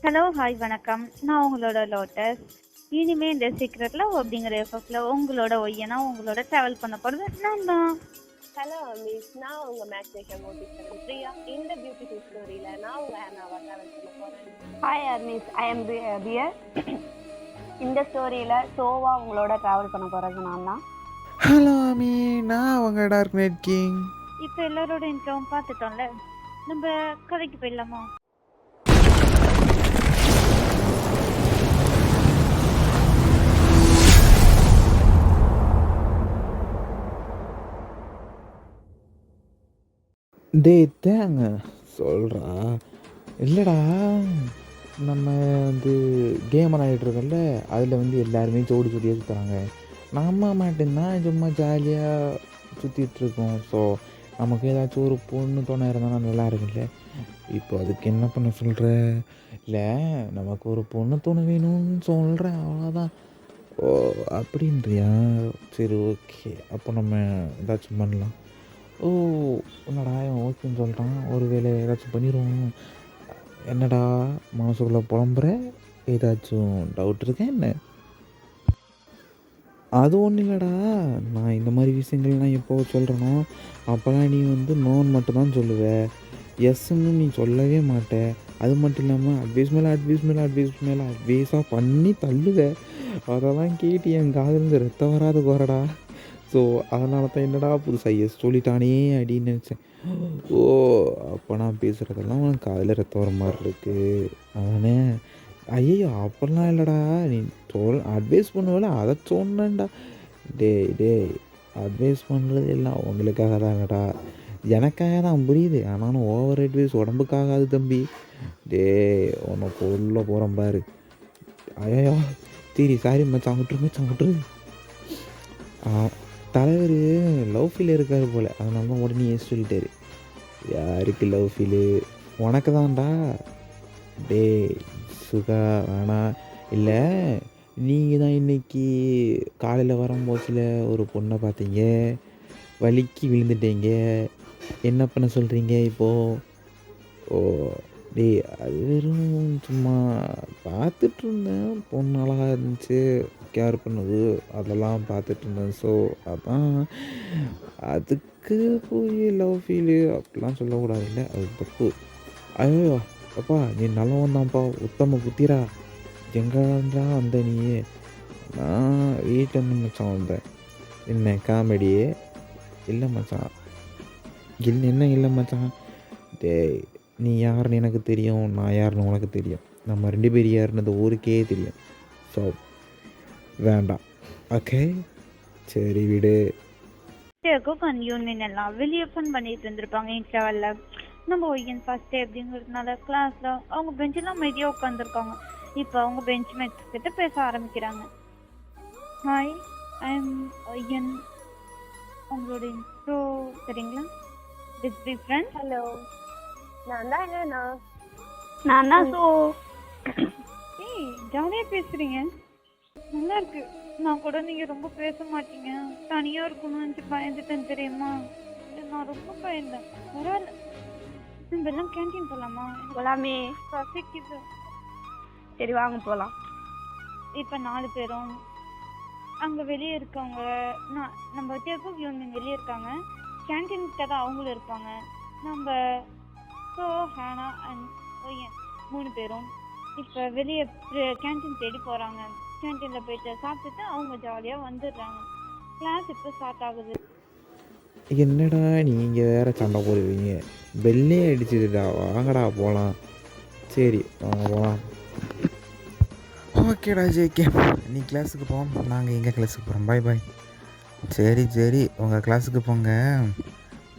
Hello, hi வணக்கம். நான் உங்களோட லோட்டஸ். இனிமே இந்த சீக்ரெட் லவ் அப்படிங்கிற எஃப்எஃப்ல உங்களோட ஒய்யனா உங்களோட ட்ராவல் பண்ண போறது நான் தான். ஹலோ மிஸ், நான் உங்க மேக்னேஷியம் மோட்டிவேஷன் பிரியா. இந்த பியூட்டிஃபுல் ஸ்டோரியில நான் உங்க ஹேனாவா ட்ராவல் பண்ண போறேன். ஹாய் அர்னிஸ், ஐ எம் பியர். இந்த ஸ்டோரியில் சோவா உங்களோட ட்ராவல் பண்ண போகிறது நான் தான். ஹலோ அமி, நான் உங்க டார்க் நைட் கிங். இப்போ எல்லாரோட இன்ட்ரோவும் பார்த்துட்டோம்ல, நம்ம கதைக்கு போயிடலாமா? டேய் தேங்க சொல்கிறா இல்லைடா, நம்ம வந்து கேம் விளையாடிட்டுருக்கோம்ல, அதில் வந்து எல்லாருமே ஜோடி ஜோடியாக சுற்றுறாங்க. நம்ம மட்டும்தான் சும்மா ஜாலியாக சுற்றிட்டுருக்கோம். ஸோ நமக்கு ஏதாச்சும் ஒரு பொண்ணு துணை இருந்தாலும் நல்லா இருக்குல்ல. இப்போ அதுக்கு என்ன பண்ண சொல்கிற? இல்லை, நமக்கு ஒரு பொண்ணு துணை வேணும்னு சொல்கிறேன், அவ்வளோதான். ஓ அப்படின்றியா? சரி ஓகே, அப்போ நம்ம ஏதாச்சும் பண்ணலாம். ஓ என்னடா இவன் ஓகேன்னு சொல்லிட்டான், ஒரு வேளை ஏதாச்சும் பண்ணிடுவோம். என்னடா மனசுக்குள்ளே புலம்புற? ஏதாச்சும் டவுட் இருக்கா என்ன? அது ஒன்றும் இல்லைடா, நான் இந்த மாதிரி விஷயங்கள் நான் எப்போ சொல்கிறேனோ அப்போல்லாம் நீ வந்து நோன் மட்டும்தான் சொல்லுவேன், எஸ்ன்னு நீ சொல்லவே மாட்டேன். அது மட்டும் இல்லாமல் அட்வைஸாக பண்ணி தள்ளுவேன். அதெல்லாம் கேட்டு என் காதுலேருந்து ரத்தம் வராது குறடா. ஸோ அதனால தான் என்னடா புதுசாக எஸ் சொல்லிட்டானே அப்படின்னு நினச்சேன். ஓ அப்போ நான் பேசுகிறதெல்லாம் உனக்கு காதில் ரத்தம் வர மாதிரி இருக்குது அவனே. ஐயோ அப்படிலாம் இல்லைடா, நீ அட்வைஸ் பண்ணுவல அதை சொன்னேன்டா. டேய் அட்வைஸ் பண்ணுறது எல்லாம் உங்களுக்காக தாங்கடா, எனக்காக தான் புரியுது. ஆனாலும் ஓவர் அட்வைஸ் உடம்புக்காகாது தம்பி. உனக்கு உள்ள போகிறேன் பாரு. ஐயோ சாரி மச்சான், விட்டுரு. தலைவர் லவ் ஃபீல் இருக்கார் போல், அதனால தான் உடனே சொல்லிட்டாரு. யாருக்கு லவ் ஃபீலு? உனக்கு தான்டா. டே சுகா வேணாம். இல்லை, நீங்கள் தான் இன்றைக்கி காலையில் வரும்போதில் ஒரு பொண்ணை பார்த்தீங்க, வலிக்கு விழுந்துட்டீங்க, என்ன பண்ண சொல்கிறீங்க இப்போது? ஓ அது வெறும் சும்மா பார்த்துட்ருந்தேன், பொண்ணு அழகாக இருந்துச்சு, கேர் பண்ணுது, அதெல்லாம் பார்த்துட்ருந்தேன். ஸோ அதான், அதுக்கு போய் லவ் ஃபீலு அப்படிலாம் சொல்லக்கூடாதுல்ல, அது தப்பு. ஐயோ அப்பா, நீ நல்லவன் தான்ப்பா, உத்தம புத்திரா. எங்கேன்றா வந்த நீ? நான் வீட்டிலேருந்து மச்சான் வந்தேன். என்ன காமெடியே? இல்லை மச்சான், இல்லை மச்சான். டேய் நீ யாருன்னு எனக்கு தெரியும், நான் யாருன்னு உனக்கு தெரியும், நம்ம 2 பேர் யாருன்னு ஊருக்கே தெரியும். ஸோ வேண்டாம், ஓகே சரி விடு. யூனியன் எல்லாம் வெளியே ஃபன் பண்ணிட்டு இருந்திருப்பாங்க இன்டர்வல்ல. நம்ம ஒய்யன் ஃபர்ஸ்ட் டே அப்படிங்கிறதுனால கிளாஸ்ல அவங்க பெஞ்செல்லாம் அமைதியாக உட்காந்துருக்காங்க. இப்போ அவங்க பெஞ்ச் மேட்ஸ் கிட்ட பேச ஆரம்பிக்கிறாங்க. ஹாய், ஐ எம் ஒய்யன். உங்களோட இன்ட்ரோ சரிங்களா? This be friend. ஹலோ, நான் தான் ஹேனா. நான் தான் சோ. ஏய் ஜாலியாக பேசுகிறீங்க, நல்லா இருக்கு. நான் கூட நீங்கள் ரொம்ப பேச மாட்டீங்க, தனியாக இருக்கணும்னு பயந்துட்டேன் தெரியுமா? இல்லை, நான் ரொம்ப பயந்தேன். பரவாயில்ல, நம்ம எல்லாம் கேன்டீன் போகலாமா? போலாமே. பசிக்குது. சரி வாங்க போகலாம். இப்போ 4 பேரும் அங்கே வெளியே இருக்கவங்க, நம்ம வித்தியாசம் யூனியன் வெளியே இருக்காங்க, கேன்டீன் கிட்ட தான் அவங்களும் இருப்பாங்க. நம்ம ஸோ ஹேனா அண்ட் ஒய்யன் 3 பேரும் இப்போ வெளியே கேன்டீன் தேடி போகிறாங்க. கேன்டீனில் போயிட்டு சாப்பிட்டுட்டு அவங்க ஜாலியாக வந்துடுறாங்க. கிளாஸ் இப்போ ஸ்டார்ட் ஆகுது. என்னடா நீங்கள் வேறு சண்டை போடுவீங்க? பெல்லே அடிச்சுதுடா, வாங்கடா போகலாம். சரி வாங்க போகலாம். ஓகேடா ஜேகே, நீ கிளாஸுக்கு போவோம், நாங்கள் எங்கள் கிளாஸுக்கு போகிறோம். பாய். சரி உங்கள் கிளாஸுக்கு போங்க.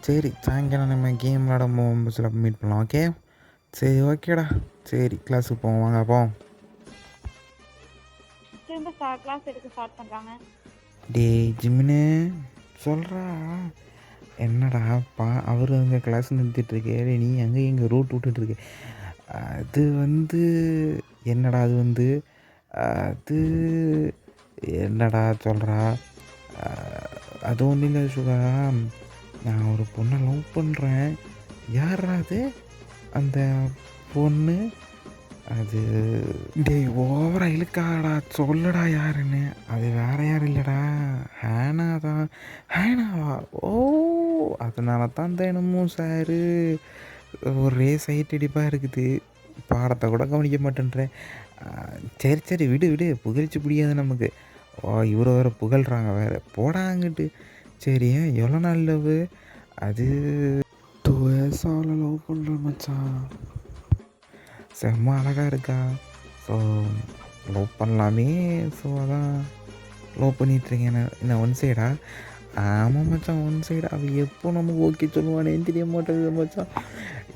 சரி சாயங்காலம் நம்ம கேம் விளாட சில மீட் பண்ணலாம். ஓகே சரி ஓகேடா, சரி கிளாஸுக்கு போவோம், வாங்க போவோம். திரும்ப கிளாஸ் எடுக்க ஸ்டார்ட் பண்ணுறாங்க. ஜிம்னு சொல்கிறா. என்னடா அவர் அங்கே கிளாஸ் நிறுத்திட்டுருக்கே, நீ அங்கே எங்கே ரூட் விட்டுட்டுருக்கு? அது வந்து என்னடா, அது என்னடா சொல்கிறா? அது ஒன்றும் இல்லை சுகா, நான் ஒரு பொண்ணை லவ் பண்ணுறேன். யாரா அது? அந்த பொண்ணு அது டேய் ஓவரா இழுக்காடா, சொல்லுடா யாருன்னு. அது வேற யாரும் இல்லைடா, ஹேனா தான். ஹேனாவா? ஓ, அதனால தான் தினமும் சாரு ஒரே சைட் அடிப்பாக இருக்குது. பாடத்தை கூட கவனிக்க மாட்டேன்றேன். சரி சரி விடு விடு, புகழ்ச்சி பிடிக்காது நமக்கு. ஓ, இவரை வேறு புகழ்கிறாங்க வேறு, போடாங்கிட்டு. சரி, எவ்வளோ நாள் லவ்? அது 2 years லவ் பண்ணுறேன் மச்சான். செம்ம அழகாக இருக்கா. ஸோ லவ் பண்ணலாமே. ஸோ அதான் லவ் பண்ணிகிட்ருக்கேன். என்ன ஒன் சைடா? ஆமாம் மச்சான், ஒன் சைடு. அவள் எப்போ நமக்கு ஓகே சொல்லுவானேன்னு தெரிய மாட்டேங்குது மச்சான்.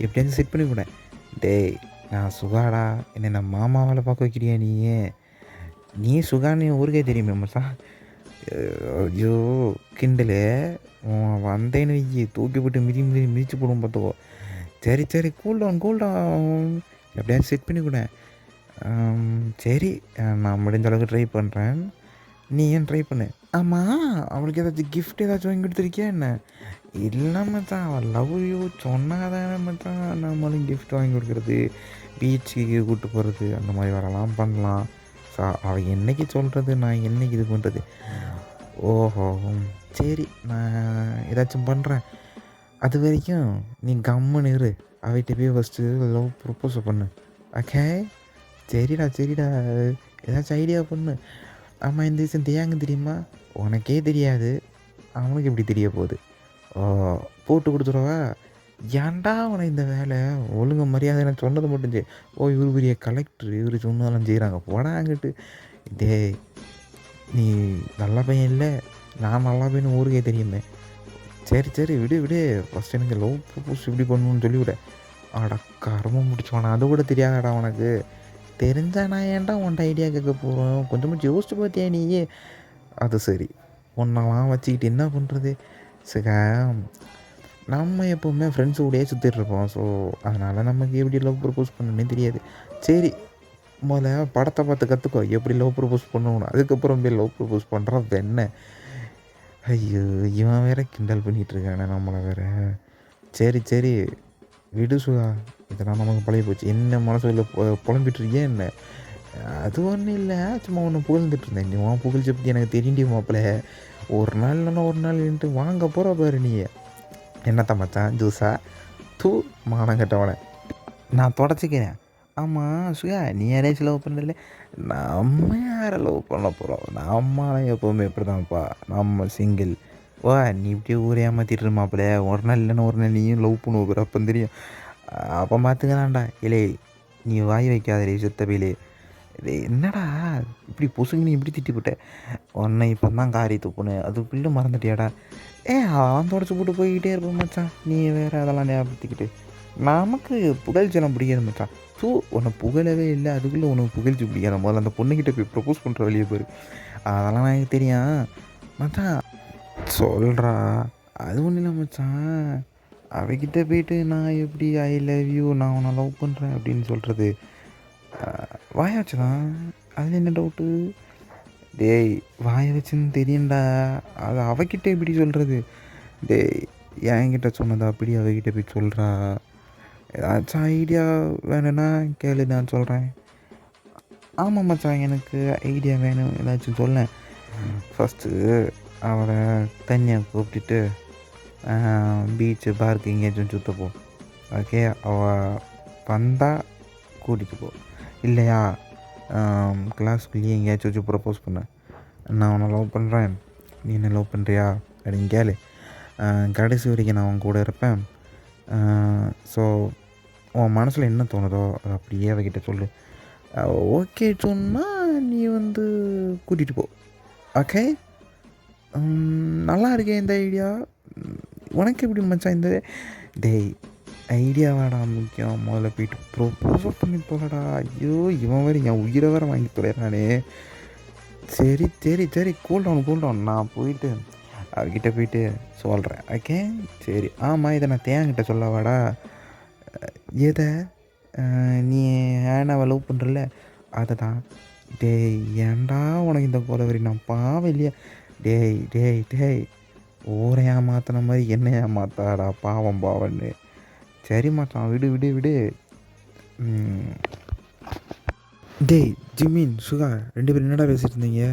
எப்படியாச்சும் செட் பண்ணி கூட. டேய், நான் சுகாடா, என்னை நான் மாமாவால் பார்க்க வைக்கிறியா நீ? நீ சுகான்னு ஊருக்கே தெரியுமே மச்சான். ஐயோ கிண்டலு. வந்தேன்னு வைக்கி தூக்கி போட்டு மிதிச்சு போடும் பார்த்துக்கோ. சரி சரி, கூல்டவுன். எப்படியாச்சும் செட் பண்ணி கூட. சரி, நான் முடிஞ்ச அளவுக்கு ட்ரை பண்ணுறேன். நீ ஏன் ட்ரை பண்ணு. ஆமாம், அவளுக்கு ஏதாச்சும் கிஃப்ட் ஏதாச்சும் வாங்கி கொடுத்துருக்கியா என்ன? இல்லை மச்சான், அவள் லவ் யூ சொன்னாதானே மச்சான் நம்மளும் கிஃப்ட் வாங்கி கொடுக்குறது, பீச்சுக்கு கூப்பிட்டு போகிறது, அந்த மாதிரி வரலாம் பண்ணலாம். ஸோ அவள் என்னைக்கு சொல்கிறது, நான் என்னைக்கு இது பண்ணுறது? ஓஹோ, சரி, நான் ஏதாச்சும் பண்ணுறேன். அது வரைக்கும் நீ கம்முன்னு இரு. அவகிட்ட போய் ஃபஸ்ட்டு லவ் ப்ரப்போஸ் பண்ணு. ஓகே? சரிடா ஏதாச்சும் ஐடியா பண்ணு. ஆமாம், இந்த விஷயம் தெரியாங்க தெரியுமா? உனக்கே தெரியாது, அவனுக்கு எப்படி தெரிய போகுது? ஓ, போட்டு கொடுத்துருவா. ஏன்டா உனக்கு இந்த வேலை? ஒழுங்கு மரியாதை எனக்கு சொன்னது மட்டும் செய். ஓ, இவர் பெரிய கலெக்டர், இவர் சொன்னாலும் செய்கிறாங்க, போடாங்கிட்டு. டேய், நீ நல்ல பையன் இல்லை, நான் நல்லா பையன் ஊருக்கே தெரியுமே. சரி விடு. ஃபஸ்ட் எனக்கு லவ் ப்ரப்போஸ் இப்படி பண்ணணும்னு சொல்லிவிட. அட கர்மம் முடிச்சோண்ணா, அது கூட தெரியாதடா உனக்கு? தெரிஞ்சா நான் ஏன்டா உன்ட்ட ஐடியா கேட்க போகிறோம்? கொஞ்சமாக யோசிச்சு பார்த்தியா நீயே? அது சரி, ஒன்றெல்லாம் வச்சுக்கிட்டு என்ன பண்ணுறது? சரி, நம்ம எப்போவுமே ஃப்ரெண்ட்ஸு கூடயே சுற்றிட்டுருப்போம். ஸோ அதனால் நமக்கு எப்படி லவ் ப்ரப்போஸ் பண்ணணுன்னே தெரியாது. சரி, முதல்ல படத்தை பார்த்து கற்றுக்கோ எப்படி லவ் ப்ரப்போஸ் பண்ணணும். அதுக்கப்புறம் போய் லவ் ப்ரப்போஸ் பண்ணுறது என்ன? ஐயோ, இவன் வேற கிண்டல் பண்ணிகிட்ருக்கானே நம்மளை வேறு. சரி விடு சுகா, இதெல்லாம் நமக்கு பழைய போச்சு. என்ன மனசுல புலம்பிட்டுருக்கியா என்ன? அது ஒன்றும் இல்லை, சும்மா ஒன்று புகழ்ந்துட்டு இருந்தேன். நீ உன் புகழ்ச்சி பற்றி எனக்கு தெரியுண்டி மாப்பிள்ள. ஒரு நாள் இல்லைன்னா ஒரு நாள் நின்ட்டு வாங்க போகிற பாரு நீ. என்னத்த மச்சான் ஜூஸா? தூ, மானம் கட்டவனை நான் தொடச்சிக்கிறேன். ஆமாம் சுகா, நீ யாரையாச்சும் லவ் பண்ணுறதில்ல? நம்ம யாரை லவ் பண்ண போகிறோம்? நம்மளாம் எப்போவுமே இப்படி தான்ப்பா, நம்ம சிங்கிள். வா, நீ இப்படியே ஊரே ஏமாற்றிட்டு மாப்பிள்ள. ஒரு நாள் இல்லைன்னா ஒரு நாள் நீயும் லவ் பண்ணுவோம், அப்போ தெரியும். அப்போ பார்த்துக்கலாம்டா. இல்லை, நீ வாய் வைக்காதே சுத்தபிலே. என்னடா இப்படி பொசுங்க, நீ இப்படி திட்டி போட்ட? உன்னை இப்போ தான் காரி துப்புனேன், அதுக்குள்ளே மறந்துட்டியாடா? அவன் தொடச்சி போட்டு போய்கிட்டே இருப்போம் மச்சான். நீ வேறு அதெல்லாம் ஞாபகத்துக்கிட்டு. நமக்கு புகழ்ச்சியெல்லாம் பிடிக்காது மச்சான். ஸோ உன்னை புகழவே இல்லை, அதுக்குள்ளே உனக்கு புகழ்ச்சி பிடிக்காத. முதல்ல அந்த பொண்ணுக்கிட்ட போய் ப்ரப்போஸ் பண்ணுற வழியை போயிரு. அதெல்லாம் எனக்கு தெரியும் மச்சான். சொல்கிறா, அது ஒன்றும் இல்லை மச்சான். அவகிட்ட போய்ட்டு நான் எப்படி ஐ லவ் யூ, நான் உன்னை லவ் பண்ணுறேன் அப்படின்னு சொல்கிறது வாய வச்சு தான். அதில் என்ன டவுட்டு? டேய், வாய வச்சுன்னு தெரியும்டா, அது அவகிட்ட எப்படி சொல்கிறது? டேய், என்கிட்ட சொன்னதா அப்படி அவகிட்ட போய் சொல்கிறா. ஏதாச்சும் ஐடியா வேணும்னா கேளு, நான் சொல்கிறேன். ஆமாம் மச்சான், எனக்கு ஐடியா வேணும், ஏதாச்சும் சொல்லேன். ஃபஸ்ட்டு அவளை தனியாக கூப்பிட்டுட்டு பீச்சு பார்க்கு எங்கேயாச்சும் சுற்றப்போ. ஓகே, அவள் வந்தால் கூட்டிகிட்டு போ. இல்லையா, கிளாஸ்க்குள்ளேயே எங்கேயாச்சும் வச்சு ப்ரப்போஸ் பண்ண. நான் உன்னை லவ் பண்ணுறேன், நீ என்ன லவ் பண்ணுறியா அப்படின்னு கேளு. கடைசி வரைக்கும் நான் அவன் கூட இருப்பேன். ஸோ உன் மனசில் என்ன தோணுதோ அதை அப்படியே அவகிட்ட சொல்லு. ஓகே சொன்னால் நீ கூட்டிகிட்டு போ. ஓகே, நல்லா இருக்கே இந்த ஐடியா. உனக்கு எப்படி மச்சான் இந்த? டேய், ஐடியா வேடா முக்கியம், முதல்ல போயிட்டு ப்ரொப்போஸ் பண்ணி போகலடா. ஐயோ, இவன் வேறு என் உயிரை வேறு வாங்கி தொலைறானே. சரி கூல்டவுன். நான் போயிட்டு அவர்கிட்ட போயிட்டு சொல்கிறேன். ஓகே, சரி. ஆமாம், இதை நான் தேங்கிட்ட சொல்லவாடா. எதை? நீ ஏன்னாவை லவ் பண்ணுறல, அதை தான். டேய், ஏன்டா உனக்கு இந்த கொலவரி? நான் பாவம் இல்லையா? டேய் ஊரை ஏமாத்தின மாதிரி என்ன ஏமாத்தாடா, பாவன்னு. சரி மச்சான், விடு. டேய் ஜிமின் சுகா 2 பேரும் என்னடா பேசிகிட்டு இருந்தீங்க?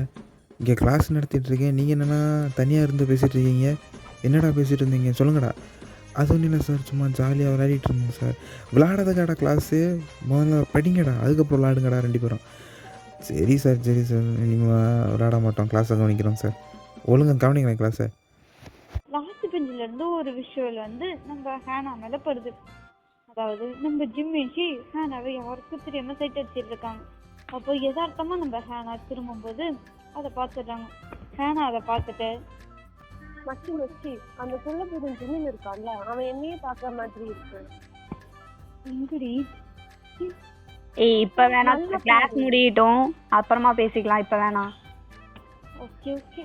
இங்கே கிளாஸ் நடத்திட்டு இருக்கேன், நீங்கள் என்னென்னா தனியாக இருந்து பேசிகிட்டு இருக்கீங்க. என்னடா பேசிகிட்டு இருந்தீங்க சொல்லுங்கடா. அது ஒன்றும் இல்லை சார், சும்மா ஜாலியாக விளையாடிட்டு இருந்தோம் சார். விளையாடாதக்கடா கிளாஸு, முதல்ல படிங்கடா, அதுக்கப்புறம் விளையாடுங்கடா 2 பேரும். சரி சார் இனிமேல் விளையாட மாட்டோம், கிளாஸை கவனிக்கிறோம் சார். ஒழுங்கா கவனிக்கிறேன் கிளாஸை. லாஸ்ட் பெஞ்சில இருந்து ஒரு விஷுவல் வந்து நம்ம ஹேனா மேல படுது. அதாவது நம்ம ஜிம்மிஷி ஹேனாவை யாருக்கும் தெரியாம சைட் அடிச்சிட்டு இருக்காங்க. அப்போ யதார்த்தமா நம்ம ஹேனா திரும்பும்போது அதை பார்த்துடுறாங்க. ஹேனா அதை பார்த்துட்டு மச்சி அந்த சொல்ல போதும் ஜிமின் இருக்கான்ல, அவன் என்னையே பாக்குற மாதிரி இருக்கு. எங்கடி ஏய் இப்ப வேணாம், கிளாஸ் முடியட்டும், அப்புறமா பேசிக்கலாம். இப்ப வேணாம், ஓகே ஓகே.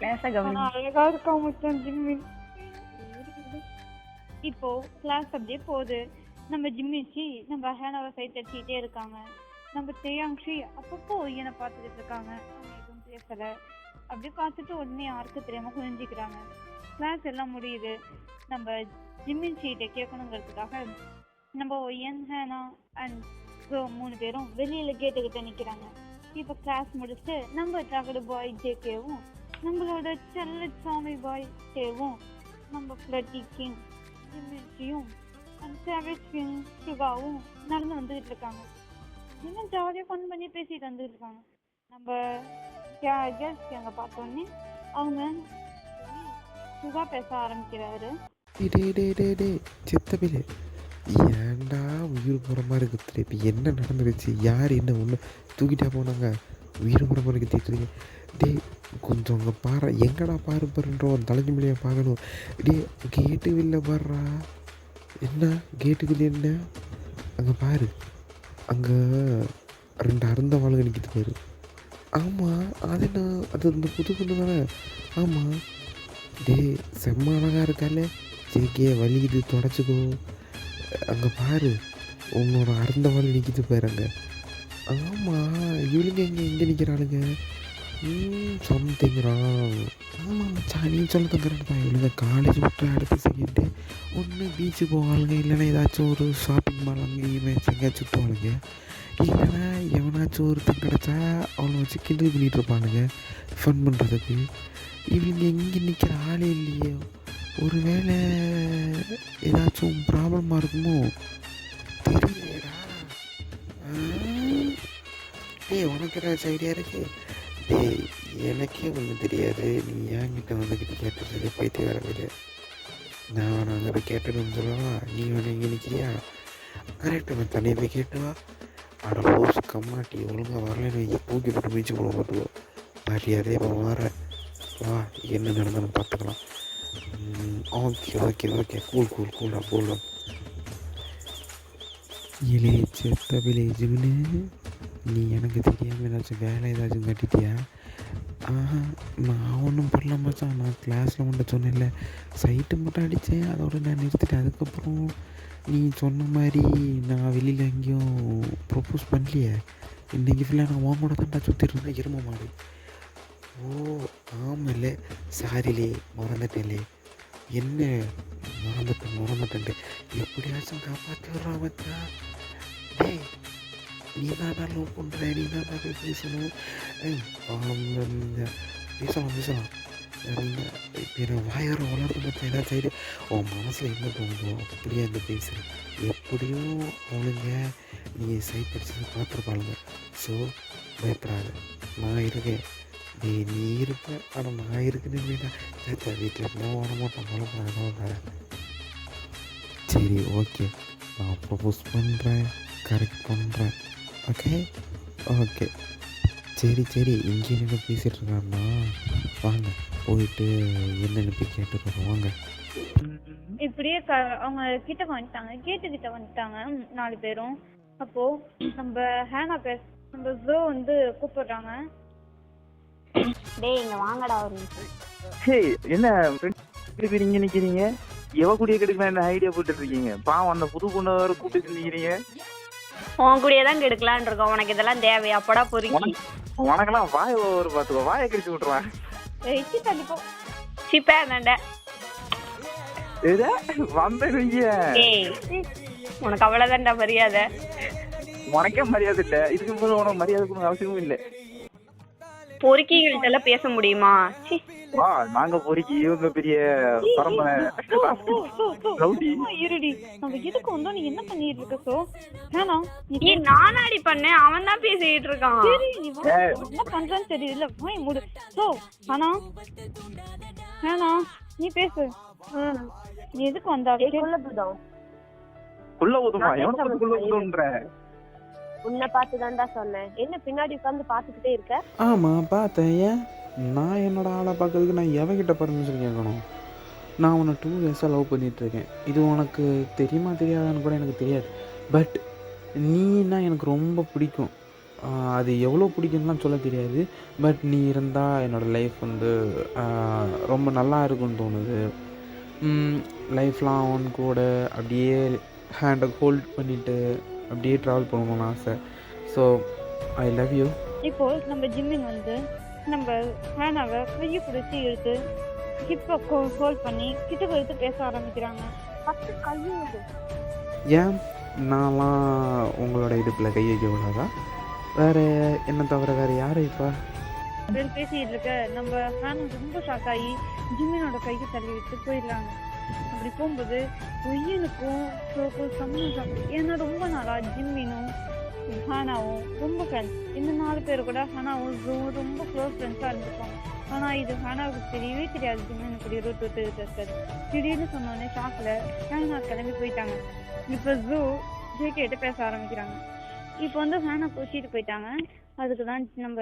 கிளாஸ கவனி. அழகா இருக்கா மச்சான் ஜிம்மின். இப்போ கிளாஸ் அப்படியே போகுது. நம்ம ஜிம்மிச்சி நம்ம ஹேனாவை சைட் அடிச்சுக்கிட்டே இருக்காங்க. நம்ம தேயாங்ஷி அப்பப்போ என்னை பார்த்துக்கிட்டு இருக்காங்க. அவங்க எதுவும் பேசல. அப்படியே பார்த்துட்டு உடனே யாருக்கும் தெரியாம குனிஞ்சிக்கிறாங்க. கிளாஸ் எல்லாம் முடியுது. நம்ம ஜிம்மிச்சிகிட்ட கேட்கணுங்கிறதுக்காக நம்ம ஒயன் ஹேனா அண்ட் 3 பேரும் வெளியில கேட்டுக்கிட்ட நிக்கிறாங்க. இப்போ கிளாஸ் முடிச்சுட்டு நம்ம சாக்கடை பாய் ஜேகேவும் நம்மளோட செல்ல சாமி பாய் தேவும் நம்ம ஃப்ளட்டி கிங் ஜிம்மிச்சியும் அண்ட் சேவேஜ் கிங் சுகாவும் நடந்து வந்துகிட்டு இருக்காங்க. இன்னும் ஜாலியாக ஃபன் பண்ணி பேசிட்டு வந்துட்டு இருக்காங்க. நம்ம கேர்ள்ஸ் அங்கே பார்த்தோன்னே அவங்க சுகா பேச ஆரம்பிக்கிறாரு. டே சித்தபிலே ஏன்டா உயிர் போகிற மாதிரி இருக்குது. இப்போ என்ன நடந்துருச்சு? யார் என்ன ஒன்று தூக்கிட்டா போனாங்க? உயிர் போகிற மாதிரி கத்திட்டு டே கொஞ்சம் அங்கே பாரு, எங்கடா பாருன்றோம், தலைஞ்சு மொழியை பார்க்கணும். டே கேட்டு வெளில பாடுறா. என்ன கேட்டுக்குள்ள என்ன அங்கே பாரு, அங்கே 2 அருந்த வாளுங்க நிற்கிது பாரு. ஆமாம் அது என்ன, அது இந்த புது பொண்ணு தானே? ஆமாம் டே செம்ம அழகாக இருக்கால. ஜேகே வலிக்குது தொடச்சிக்கோ. அங்கே பாரு உன்னோட அருந்த வாள் நிற்கிது பாரு அங்கே. ஆமாம் இவளுங்க எங்கே நிற்கிறாளுங்க? Something wrong. ஆமாம் மச்சான் நீ சொல்ல கரெக்ட் தான். இவளுங்க காலேஜ் விட்டு அடுத்த செகண்டு ஒன்று பீச்சு போவாளுங்க, இல்லைன்னா ஏதாச்சும் ஒரு ஷாப்பிங் மால் அங்கேயுமே எங்கேயாச்சும் போவாளுங்க, இல்லைன்னா எவனாச்சும் ஒருத்தன் கிடச்சா அவளை வச்சு கிண்டல் பண்ணிகிட்டு இருப்பானுங்க ஃபன் பண்ணுறதுக்கு. இவங்க எங்கே நிற்கிற ஆளே இல்லையே. ஒரு வேளை ஏதாச்சும் ப்ராப்ளமாக இருக்குமோ தெரியலையடா. டேய் உனக்கு ஏதாச்சும் ஐடியா இருக்கு? டேய் எனக்கே ஒன்றும் தெரியாது, நீ என்கிட்ட வந்துக்கிட்டு கேட்டுறது பைத்திய வேற கிடையாது. நான் வேணா அங்கே போய் கேட்டுன்னு சொல்லவா? நீ வேணா இங்கே நிற்கிறியா? கரெக்டாக நான் தனியாக போய் கேட்டுவா. அட லோஸ் கம்மாட்டி, ஒழுங்காக வரலன்னு தூக்கி போட்டு மீச்சு போட பார்த்துக்கோ. மாட்டியாதே இப்போ வர வா, என்ன நடந்தாலும் பார்த்துக்கலாம். Okay cool. இலே செத்த வில்லேஜுன்னு நீ எனக்கு தெரியாமல் ஏதாச்சும் வேலை ஏதாச்சும் கட்டிட்டியா? நான் ஒன்றும் பண்ணல மச்சான். நான் கிளாஸில் மட்டும் சொன்னேன்ல, சைட்டு மட்டும் அடித்தேன், அதோடு நான் நிறுத்திட்டேன். அதுக்கப்புறம் நீ சொன்ன மாதிரி நான் வெளியில் எங்கேயும் ப்ரொப்போஸ் பண்ணலையே. இன்றைக்கி ஃபுல்லாக நான் உன் கூட தான்டா சுற்றிட்டு இருந்தேன் எரும மாடு. ஓ ஆமல்ல, சாரிலே மறந்துட்டேன்லே. என்ன மறந்துட்டேன்ட்டு எப்படியாச்சும் காப்பாற்றி விட்றான் மச்சான். டேய் நீ தான் லவ் பண்ணுற, நீ தான் பேசணும். பேசலாம் இப்போ வாயார வளர்ந்து மற்ற ஏதாச்சும் ஆகிடு. உன் மனசில் என்ன தோணுதோ அப்படியே அந்த பேசுகிறேன். எப்படியும் அவளுங்க நீ சைட் அடிச்சது பார்த்துருப்பாளுங்க. ஸோ பயப்படாத, நான் இருக்கேன். நீ இருப்ப, ஆனால் நான் இருக்குன்னு சேச்சா வீட்டில் நான் வரமாட்டேன். வளர்ப்பாங்க. சரி ஓகே, நான் ப்ரப்போஸ் பண்ணுறேன், கரெக்ட் பண்ணுறேன். ஓகே சரி இங்கே நின்று பேசிகிட்டு இருக்காருண்ணா, வாங்க போயிட்டு என்னென்னு போய் கேட்டுக்கிறோம் வாங்க. இப்படியே அவங்க கிட்ட வந்துட்டாங்க, கேட்டுக்கிட்ட வந்துட்டாங்க 4 பேரும். அப்போ நம்ம ஹேனா நம்ம ஜோ வந்து கூப்பிடுறாங்க. டேய் இங்க வாங்கடா ஒரு நிமிஷம். ஹேய் என்ன ஃப்ரெண்ட் இங்க நிக்கிறீங்க? எவ கூடிய கெடுக்கலாம் என்ன ஐடியா போட்டுட்டு இருக்கீங்க? பாவம் அந்த புது பொண்ணை வேற கூப்பிட்டு நிக்கிறீங்க. உன் கூடயே தான் கெடுக்கலான் இருக்கோம். உனக்கு இதெல்லாம் தேவையா? அப்படா பொறுக்கி உனக்கெல்லாம் வாய ஒரு பார்த்துக்கோ, வாயை கடிச்சு விட்டுருவேன். சிப்பா நண்ட வந்த உனக்கு அவ்வளவுதான்டா மரியாதை. உனக்கே மரியாதை இல்லை, இதுக்கு போது உனக்கு மரியாதை கொடுக்க அவசியமும் இல்லை. பொறுக்கிகள்கிட்ட எல்லாம் பேச முடியுமா? சி. வா நாங்க பொறுக்கி இவங்க பெரிய பரம்பரை ரவுடி. இருடி, நம்ம எதுக்கு வந்தோம்? நீ என்ன பண்ணிட்டு இருக்க? சோ வேணாம், நீ நானாடி பண்ணேன், அவன் தான் பேசிட்டு இருக்கான். சரி நீ வா, என்ன பண்றான்னு தெரியல, வாய் மூடு. சோ ஆனா வேணாம், நீ பேசு. நீ எதுக்கு வந்தா? உள்ள ஊதுமா? எவனுக்கு உள்ள ஊதுன்ற? உன்னை பார்த்துதான்டா சொன்னேன். என்ன பின்னாடி உட்கார்ந்து பாத்துக்கிட்டே இருக்க? ஆமாம் பார்த்தேன். ஏன் நான் என்னோட ஆளை பார்க்கறதுக்கு நான் எவகிட்ட பர்மிஷன் கேட்கணும்? நான் உன்னை 2 இயர்ஸாக லவ் பண்ணிகிட்ருக்கேன். இது உனக்கு தெரியுமா தெரியாதான்னு கூட எனக்கு தெரியாது. பட் நீன்னா எனக்கு ரொம்ப பிடிக்கும். அது எவ்வளோ பிடிக்கும்லாம் சொல்ல தெரியாது. பட் நீ இருந்தால் என்னோடய லைஃப் வந்து ரொம்ப நல்லா இருக்குன்னு தோணுது. லைஃப்லாம் அவன் கூட அப்படியே ஹேண்டை ஹோல்ட் பண்ணிவிட்டு அப்படியே ட்ராவல் பண்ணணும்னு ஆசை. So I love you. இப்போ நம்ம ஜிம்மிங் வந்து நம்ம ஹேனாவை கையை பிடிச்சி இழுத்து ஹிப்பை ஹோல்ட் பண்ணி கிட்ட எடுத்து பேச ஆரம்பிக்கிறாங்க. 10 கையோடு. ஏன் நான்லாம் உங்களோட இடுப்பில் கை வைக்க கூடாதா? வேறு என்ன தவிர வேறு யார் இப்போ பேசிட்டு இருக்க? நம்ம ஹேனா ரொம்ப ஷாக் ஆகி ஜிம்மினோட கைக்கு தள்ளி விட்டு போயிடலாங்க. அப்படி போகும்போது ஒய்யனுக்கும் ஷோக்கும் சம்மந்தம். ஏன்னா ரொம்ப நாளா ஜிம்மினும் ஹானாவும் ரொம்ப ஃப்ரெண்ட்ஸ். இந்த 4 பேர் கூட ஹானாவும் ஜூவும் ரொம்ப க்ளோஸ் ஃப்ரெண்ட்ஸாக இருந்திருப்பாங்க. ஆனால் இது ஹானாவுக்கு தெரியவே தெரியாது ஜிம்மின் இப்படி ரூட் விட்டு இருக்காது. திடீர்னு சொன்னோடனே ஷாக்கில் ஹானா கிளம்பி போயிட்டாங்க. இப்போ ஜூ ஜேகேட்ட பேச ஆரம்பிக்கிறாங்க. இப்போ வந்து ஹானா கூச்சிட்டு போயிட்டாங்க. அதுக்கு தான் நம்ம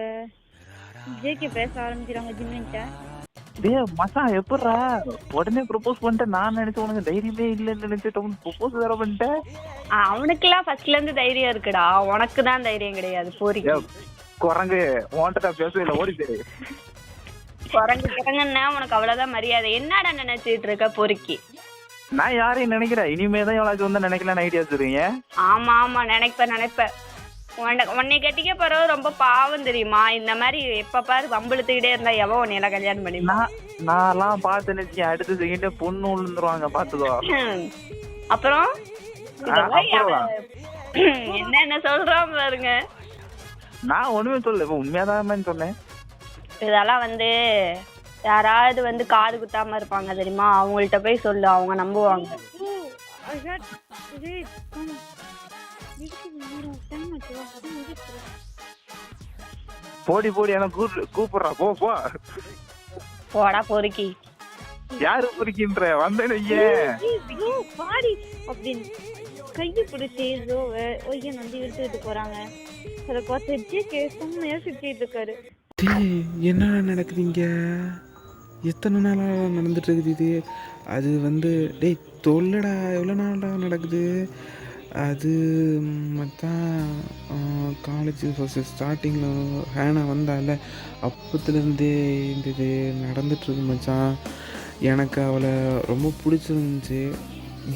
ஜேகே பேச ஆரம்பிக்கிறாங்க ஜிம்மின்ட்ட. டேய் மச்சான் எப்படிடா உடனே ப்ரொபோஸ் பண்ணிட்டேன்? நான் நினைச்சேன் உனக்கு தைரியமே இல்லைன்னு நினைச்சிட்டு ப்ரொபோஸ் வேற பண்ணிட்டேன். அவனுக்குலாம் ஃபர்ஸ்ட்ல இருந்து தைரியம் இருக்குடா, உனக்கு தான் தைரியம் கிடையாது. போறீங்க குரங்கு உன்கிட்ட பேசவே இல்லை, ஓடி போயிரு. குரங்குன்னா உனக்கு அவ்வளவுதான் மரியாதை. என்னடா நினைச்சிட்டு இருக்க பொறுக்கி? நான் யாரையும் நினைக்கிறேன், இனிமேதான் எவ்வளவு வந்து நினைக்கலான்னு ஐடியா வச்சிருக்கீங்க. ஆமா ஆமா நினைப்ப. உன்னை கட்டிக்க பிறகு ரொம்ப பாவம் தெரியுமா? இந்த மாதிரி எப்ப பாரு வம்பிழுத்துக்கிட்டே இருந்தா எவன் உன்னையெல்லாம் கல்யாணம் பண்ணிமா? நான்லாம் பார்த்து நினைச்சேன் அடுத்த செகண்ட் பொண்ணு விழுந்துருவாங்க பாத்துக்கோ. அப்புறம் என்ன சொல்றான் பாருங்க. நான் ஒண்ணுமே சொல்லல, இப்ப உண்மையாதான் சொன்னேன். இதெல்லாம் வந்து யாராவது வந்து காது குத்தாம இருப்பாங்க தெரியுமா, அவங்கள்ட்ட போய் சொல்லு, அவங்க நம்புவாங்க. போடி எனக்கு கூப்பிடுறா, போ போடா பொறுக்கி. யாரு பொறுக்கின்ற வந்தேன் பாடி அப்படின்னு கையை பிடிச்சி ஒய்யன் வந்து இழுத்துக்கிட்டு போறாங்க. அதை பார்த்து செம்மையா சுத்திட்டு இருக்காரு. என்ன நடக்குதுங்க? எத்தனை நாளாக நடந்துட்டு இருக்குது இது? அது வந்து டேய் தொல்லடா, எவ்வளோ நாளா நடக்குது அது? மச்சான் காலேஜ் ஃபஸ்ட்டு ஸ்டார்டிங்கில் ஹேனா வந்தால அப்பத்துலேருந்தே இந்த இது நடந்துட்டுருக்கு மச்சான். எனக்கு அவளை ரொம்ப பிடிச்சிருந்துச்சி.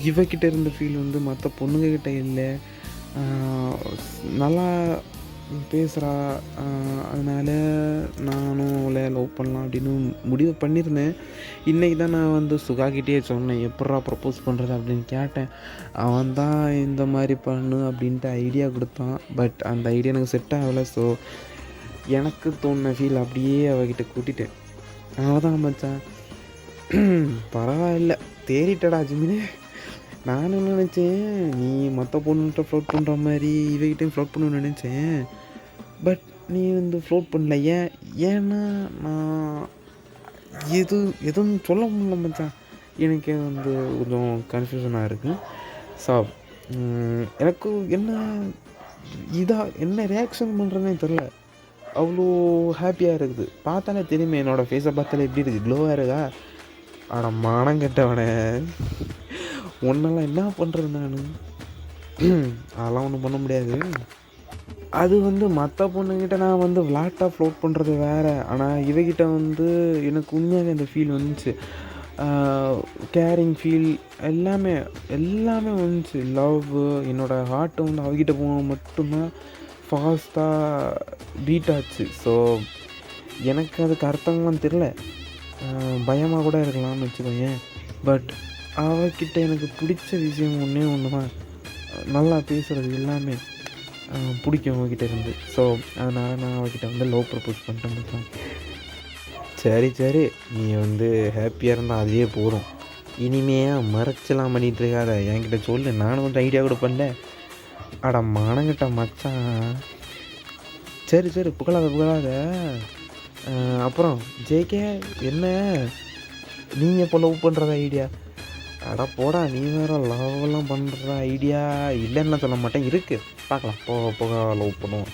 இவகிட்ட இருந்த ஃபீல் வந்து மற்ற பொண்ணுங்கக்கிட்ட இல்லை. நல்லா பேசுகிறா. அதனால் நானும் அவளை லவ் பண்ணலாம் அப்படின்னு முடிவு பண்ணியிருந்தேன். இன்றைக்கி தான் நான் வந்து சுகாக்கிட்டே சொன்னேன், எப்பட்றா ப்ரப்போஸ் பண்ணுறது அப்படின்னு கேட்டேன். அவன் தான் இந்த மாதிரி பண்ணு அப்படின்ட்டு ஐடியா கொடுத்தான். பட் அந்த ஐடியா எனக்கு செட் ஆகலை. ஸோ எனக்கு தோணுன ஃபீல் அப்படியே அவகிட்ட கூட்டிட்டேன். அவதான் மச்சான் பரவாயில்ல, தேறிட்டடா ஜிமினே. நானும் நினச்சேன் நீ மற்ற பொண்ணுகிட்ட ஃப்ளோட் பண்ணுற மாதிரி இவகிட்டையும் ஃப்ளோட் பண்ணணும்னு நினச்சேன். பட் நீ வந்து ஃப்ளோட் பண்ணல. ஏன்னா நான் எதுவும் சொல்ல முடியல மச்சான். எனக்கு வந்து கொஞ்சம் கன்ஃபியூஷனாக இருக்குது. ஸோ எனக்கு என்ன ரியாக்ஷன் பண்ணுறதுனே தெரில. அவ்வளோ ஹாப்பியாக இருக்குது. பார்த்தாலே தெரியுமே, என்னோடய ஃபேஸை பார்த்தாலே எப்படி இருக்குது, க்ளோவாக இருக்கா? ஆனால் மானம் கெட்டவனே, ஒன்றெல்லாம் என்ன பண்ணுறது நான்? அதெல்லாம் ஒன்றும் பண்ண முடியாது. அது வந்து மற்ற பொண்ணுக்கிட்ட நான் வந்து விளாட்டாக ஃப்ளோட் பண்ணுறது வேறு. ஆனால் இவகிட்ட வந்து எனக்கு உண்மையாகவே அந்த ஃபீல் வந்துச்சு. கேரிங் ஃபீல் எல்லாமே வந்துச்சு. லவ், என்னோடய ஹார்ட்டை வந்து அவகிட்ட போக மட்டும்தான் ஃபாஸ்ட்டாக பீட் ஆச்சு. ஸோ எனக்கு அதுக்கு அர்த்தங்கள்லாம் தெரில. பயமாக கூட இருக்கலாம்னு வச்சுக்கோங்க. பட் அவகிட்ட எனக்கு பிடிச்ச விஷயம் ஒன்று தான், நல்லா பேசுகிறது எல்லாமே. பிடிக்கும் அவகிட்ட இருந்து. ஸோ அதனால் நான் அவகிட்ட வந்து லவ் ப்ரப்போஸ் பண்ணிட்டேன் மச்சான். சரி சரி, நீ வந்து ஹாப்பியாக இருந்தால் அதுவே போதும். இனிமையாக மறைச்சலாம் பண்ணிகிட்டு இருக்காத, என்கிட்ட சொல்லு, நானும் கொஞ்சம் ஐடியா கூட பண்ணல. அட மானங்கிட்ட மச்சான். சரி சரி, புகழாத. அப்புறம் ஜேகே, என்ன நீங்கள் இப்போ லவ் பண்ணுறதா ஐடியா? அட போடா, நீ வேறு லவ்லாம் பண்ணுற ஐடியா இல்லைன்னா சொல்ல மாட்டேன், இருக்குது, பார்க்கலாம், போக லவ் பண்ணுவோம்.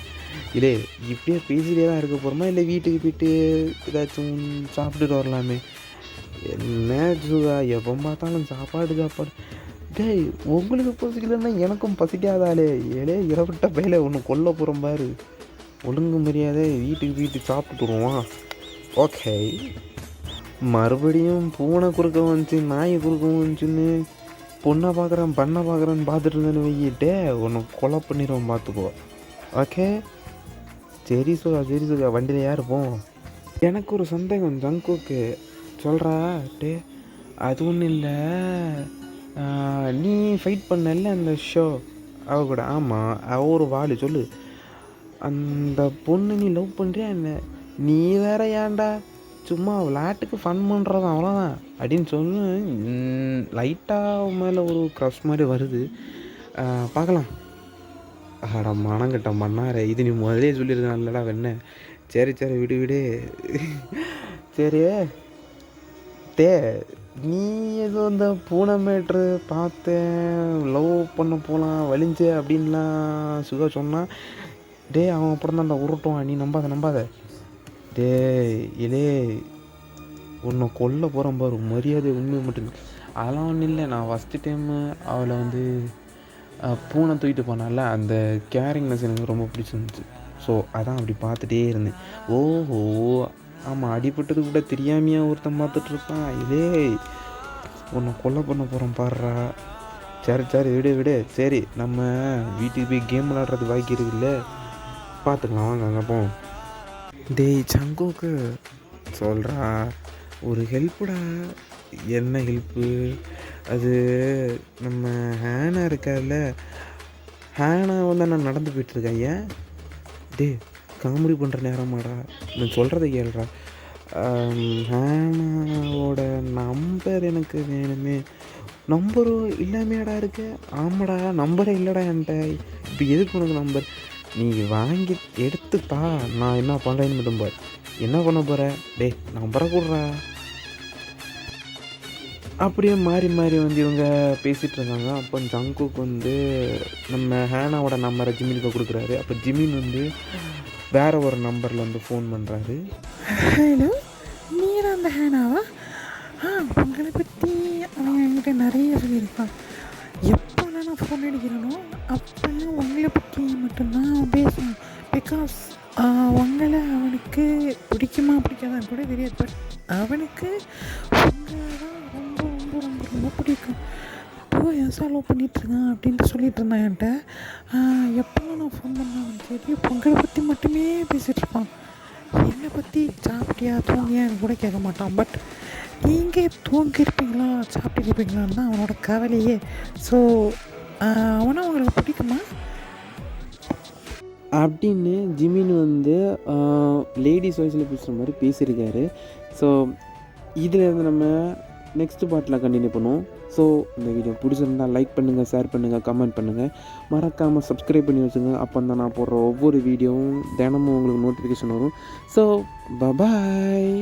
இல்லை இப்படியே பேசிகிட்டே தான் இருக்க போகிறோமா, இல்லை வீட்டுக்கு போயிட்டு ஏதாச்சும் சாப்பிட்டுட்டு வரலாமே? என்ன சுகா, எப்போ பார்த்தாலும் சாப்பாடு. டேய், உங்களுக்கு பசிக்கலன்னா எனக்கும் பசிக்காதாலே? ஏலே இரவிட்ட பையில ஒன்று கொல்ல போகிறோம் பாரு. ஒழுங்கு மரியாதை வீட்டுக்கு போயிட்டு சாப்பிட்டுட்டு வருவான். ஓகே. மறுபடியும் பூனை குறுக்க வந்துச்சு, நாய் குறுக்க வந்துச்சுன்னு பொண்ணை பார்க்குறேன் பண்ணை பார்க்குறேன்னு பார்த்துட்டு இருந்தேன்னு வைக்கிட்டே ஒன்று கொலை பண்ணிடுவோம், பார்த்துக்கோ. ஓகே, சரி சுகா வண்டியில் யார் போவோம்? எனக்கு ஒரு சந்தேகம் ஜங்குக்கு, சொல்கிறா. டே அது ஒன்றும் இல்லை, நீ ஃபைட் பண்ணல அந்த ஷோ அவ கூட? ஆமாம், அவ ஒரு வாள். சொல்லு, அந்த பொண்ணு நீ லவ் பண்ணுறியா என்ன? நீ வேற ஏன்டா சும்மா விளையாட்டுக்கு ஃபன் பண்ணுறது அவ்வளோதான் அப்படின்னு சொல்லு. லைட்டாக மேலே ஒரு க்ரஷ் மாதிரி வருது, பார்க்கலாம். அட மனங்கிட்ட மண்ணார, இது நீ முதலே சொல்லியிருக்கான்லடா வெண்ண. சரி விடு. சரி நீ ஏதோ இந்த பூனை மேட்ரு பார்த்தேன், லவ் பண்ண போகலாம் வலிஞ்ச அப்படின்லாம் சுகா சொன்னான். அவன் அப்புறம் தான் அந்த உருட்டுவான், நீ நம்பாத. இலே உன்னை கொல்ல போகிறேன் பாரு, மரியாதை உண்மை மட்டும். அதெல்லாம் ஒன்றும் இல்லை, நான் ஃபஸ்ட்டு டைமு அவளை வந்து பூனை தூக்கிட்டு போனால அந்த கேரிங்னஸ் எனக்கு ரொம்ப பிடிச்சிருந்துச்சு. ஸோ அதான் அப்படி பார்த்துட்டே இருந்தேன். ஓஹோ, ஆமாம், அடிபட்டது கூட தெரியாமையா ஒருத்தன் பார்த்துட்ருப்பான். உன்னை கொல்ல பண்ண போகிறோம் பாடுறா. சரி விடு. சரி, நம்ம வீட்டுக்கு போய் கேம் விளாட்றது வாய்க்கு இருக்குல்ல, பார்த்துக்கலாம், வாங்க அங்கே போவோம். டேய் சங்கோக்கு, சொல்கிறா ஒரு ஹெல்ப்புடா. என்ன ஹெல்ப்பு அது? நம்ம ஹேனா இருக்கார்ல, ஹேனா வந்து நான் நடந்து போயிட்டுருக்கேன். ஏன் காமெடி பண்ணுற நேரமாடா, நான் சொல்கிறத கேள்றா. ஹேனாவோட நம்பர் எனக்கு வேணுமே. நம்பரும் இல்லாமையாடா இருக்கு? ஆமாடா, நம்பரே இல்லைடா என்கிட்ட. இப்போ எதுக்கு உனக்கு நம்பர்? நீ வாங்கி எடுத்துப்பா, நான் என்ன பண்ணுறேன்னு மட்டும் பார். என்ன பண்ண போகிற? நம்பரை கொடுறா. அப்படியே மாறி வந்து இவங்க பேசிகிட்டு இருந்தாங்க. அப்போ ஜங்குக்கு வந்து நம்ம ஹேனாவோட நம்பரை ஜிமினுக்கு கொடுக்குறாரு. அப்போ ஜிமின் வந்து வேற ஒரு நம்பரில் வந்து ஃபோன் பண்ணுறாரு. ஹலோ, நீதான் அந்த ஹேனாவா? உங்களை பற்றி அவன் என்கிட்ட நிறைய சொல்லியிருக்கான். எப்போல்லாம் நான் ஃபோன் அடிக்கிறேனோ அப்போல்லாம் உங்களை பற்றி மட்டும்தான் அவன் பேசுவான். பிகாஸ் உங்களை அவனுக்கு பிடிக்காதான் கூட தெரியாது, பட் அவனுக்கு உங்களை தான் ரொம்ப பிடிக்கும். அப்போ என் லவ் பண்ணிகிட்ருக்கான் அப்படின்ட்டு சொல்லிட்டு இருந்தான் என்கிட்ட. எப்போல்லாம் நான் ஃபோன் பண்ணான் சரி, உங்களை பற்றி மட்டுமே பேசிகிட்ருப்பான். என்னை பற்றி சாப்பிட்டியா தூங்கியான்னு கூட கேட்க மாட்டான். பட் நீங்கள் தூங்கியிருப்பீங்களா சாப்பிட்டுருப்பீங்களான்னு தான் அவனோட கவலையே. ஸோ அவனை உங்களுக்கு பிடிக்குமா அப்படின்னு ஜிமின் வந்து லேடிஸ் வாய்ஸில் பேசுகிற மாதிரி பேசியிருக்காரு. ஸோ இதில் இருந்து நம்ம நெக்ஸ்ட் பார்ட்டில் கண்டினியூ பண்ணுவோம். ஸோ இந்த வீடியோ பிடிச்சிருந்தால் லைக் பண்ணுங்கள், ஷேர் பண்ணுங்கள், கமெண்ட் பண்ணுங்கள், மறக்காமல் சப்ஸ்கிரைப் பண்ணி வச்சுங்க. அப்போ தான் நான் போடுற ஒவ்வொரு வீடியோவும் தினமும் உங்களுக்கு நோட்டிஃபிகேஷன் வரும். So bye.